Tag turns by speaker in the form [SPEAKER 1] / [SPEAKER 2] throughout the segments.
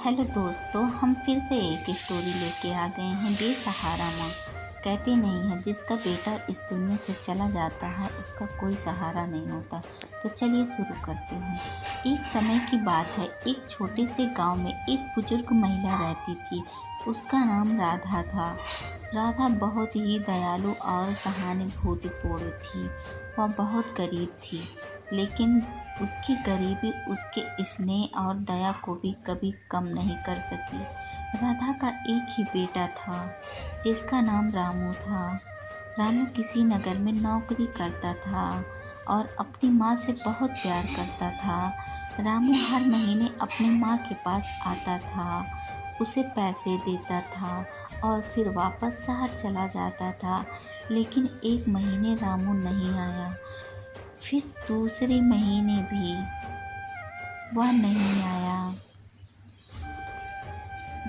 [SPEAKER 1] Hello दोस्तों, हम फिर से एक स्टोरी लेके आ गए हैं। बेसहारा माँ। कहते नहीं है जिसका बेटा इस दुनिया से चला जाता है उसका कोई सहारा नहीं होता। तो चलिए शुरू करते हैं। एक समय की बात है, एक छोटे से गांव में एक बुजुर्ग महिला रहती थी। उसका नाम राधा था। राधा बहुत ही दयालु और सहानुभूतिपूर्ण थी। वह बहुत गरीब थी, लेकिन उसकी गरीबी उसके स्नेह और दया को भी कभी कम नहीं कर सकी। राधा का एक ही बेटा था, जिसका नाम रामू था। रामू किसी नगर में नौकरी करता था और अपनी माँ से बहुत प्यार करता था। रामू हर महीने अपनी माँ के पास आता था, उसे पैसे देता था और फिर वापस शहर चला जाता था। लेकिन एक महीने रामू नहीं आया, फिर दूसरे महीने भी वह नहीं आया।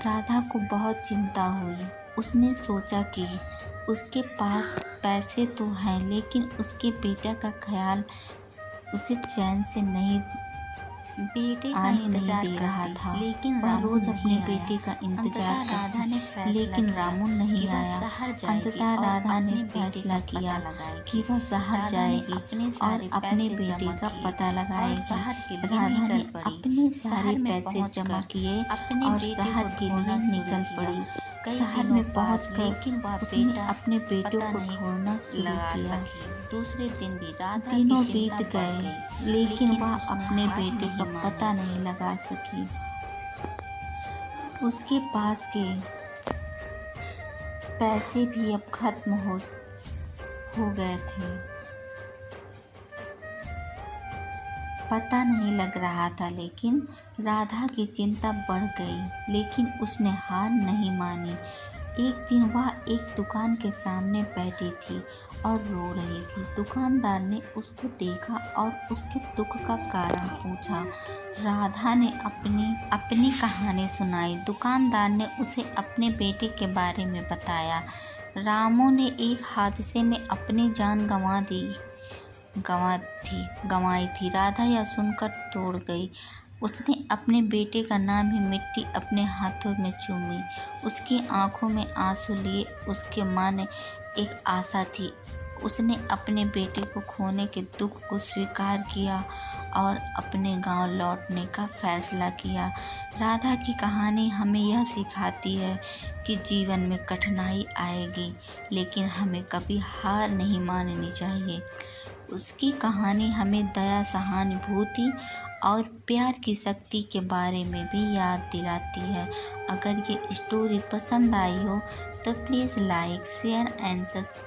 [SPEAKER 1] राधा को बहुत चिंता हुई। उसने सोचा कि उसके पास पैसे तो हैं, लेकिन उसके बेटे का ख्याल उसे चैन से नहीं आने नहीं दे रहा था।
[SPEAKER 2] लेकिन
[SPEAKER 1] वह
[SPEAKER 2] रामू
[SPEAKER 1] रोज
[SPEAKER 2] नहीं
[SPEAKER 1] अपने
[SPEAKER 2] आया।
[SPEAKER 1] बेटे का इंतजार
[SPEAKER 2] राधा ने
[SPEAKER 1] करती,
[SPEAKER 2] फैसला
[SPEAKER 1] लेकिन
[SPEAKER 2] किया
[SPEAKER 1] रामू नहीं
[SPEAKER 2] कि वह
[SPEAKER 1] आया।
[SPEAKER 2] शहर जाएगी
[SPEAKER 1] अंततः
[SPEAKER 2] और
[SPEAKER 1] राधा ने
[SPEAKER 2] अपने बेटे
[SPEAKER 1] फैसला
[SPEAKER 2] का
[SPEAKER 1] किया
[SPEAKER 2] पता लगाएगी।
[SPEAKER 1] कि वह शहर
[SPEAKER 2] राधा ने
[SPEAKER 1] जाएगी
[SPEAKER 2] अपने
[SPEAKER 1] और
[SPEAKER 2] सारे
[SPEAKER 1] अपने
[SPEAKER 2] पैसे
[SPEAKER 1] बेटे
[SPEAKER 2] जमा
[SPEAKER 1] का
[SPEAKER 2] किए
[SPEAKER 1] पता
[SPEAKER 2] और
[SPEAKER 1] लगाएगी।
[SPEAKER 2] शहर के लिए
[SPEAKER 1] राधा ने
[SPEAKER 2] निकल पड़ी।
[SPEAKER 1] अपने सारे
[SPEAKER 2] शहर में
[SPEAKER 1] पैसे जमा
[SPEAKER 2] पहुंचकर
[SPEAKER 1] किए
[SPEAKER 2] अपने
[SPEAKER 1] और
[SPEAKER 2] बेटे
[SPEAKER 1] शहर
[SPEAKER 2] को
[SPEAKER 1] के लिए
[SPEAKER 2] ढूंढना शुरू
[SPEAKER 1] निकल
[SPEAKER 2] किया।
[SPEAKER 1] पड़ी।
[SPEAKER 2] कई
[SPEAKER 1] शहर
[SPEAKER 2] दिनों
[SPEAKER 1] में
[SPEAKER 2] बाद
[SPEAKER 1] पहुंचकर
[SPEAKER 2] लेकिन वह
[SPEAKER 1] उसने
[SPEAKER 2] बेटा
[SPEAKER 1] अपने बेटों
[SPEAKER 2] पता
[SPEAKER 1] को
[SPEAKER 2] नहीं
[SPEAKER 1] ढूंढना शुरू
[SPEAKER 2] लगा
[SPEAKER 1] किया।
[SPEAKER 2] सकी। दूसरे दिन भी राधा की
[SPEAKER 1] दिनों
[SPEAKER 2] चिंता
[SPEAKER 1] बीत
[SPEAKER 2] बढ़
[SPEAKER 1] गए,
[SPEAKER 2] गई,
[SPEAKER 1] लेकिन वह
[SPEAKER 2] उसने
[SPEAKER 1] अपने
[SPEAKER 2] हार
[SPEAKER 1] बेटे का
[SPEAKER 2] नहीं
[SPEAKER 1] पता
[SPEAKER 2] मानी।
[SPEAKER 1] नहीं लगा सकी। उसके पास के पैसे भी अब खत्म हो गए थे। पता नहीं लग रहा था, लेकिन राधा की चिंता बढ़ गई, लेकिन उसने हार नहीं मानी। एक दिन वह एक दुकान के सामने बैठी थी और रो रही थी। दुकानदार ने उसको देखा और उसके दुख का कारण पूछा। राधा ने अपनी कहानी सुनाई। दुकानदार ने उसे अपने बेटे के बारे में बताया। रामू ने एक हादसे में अपनी जान गंवाई थी। राधा यह सुनकर तोड़ गई। उसने अपने बेटे का नाम ही मिट्टी अपने हाथों में चूमी। उसकी आंखों में आंसू लिए। उसके मन में एक आशा थी। उसने अपने बेटे को खोने के दुख को स्वीकार किया और अपने गांव लौटने का फैसला किया। राधा की कहानी हमें यह सिखाती है कि जीवन में कठिनाई आएगी, लेकिन हमें कभी हार नहीं माननी चाहिए। उसकी कहानी हमें दया, सहानुभूति और प्यार की शक्ति के बारे में भी याद दिलाती है। अगर ये स्टोरी पसंद आई हो तो please like, share and subscribe.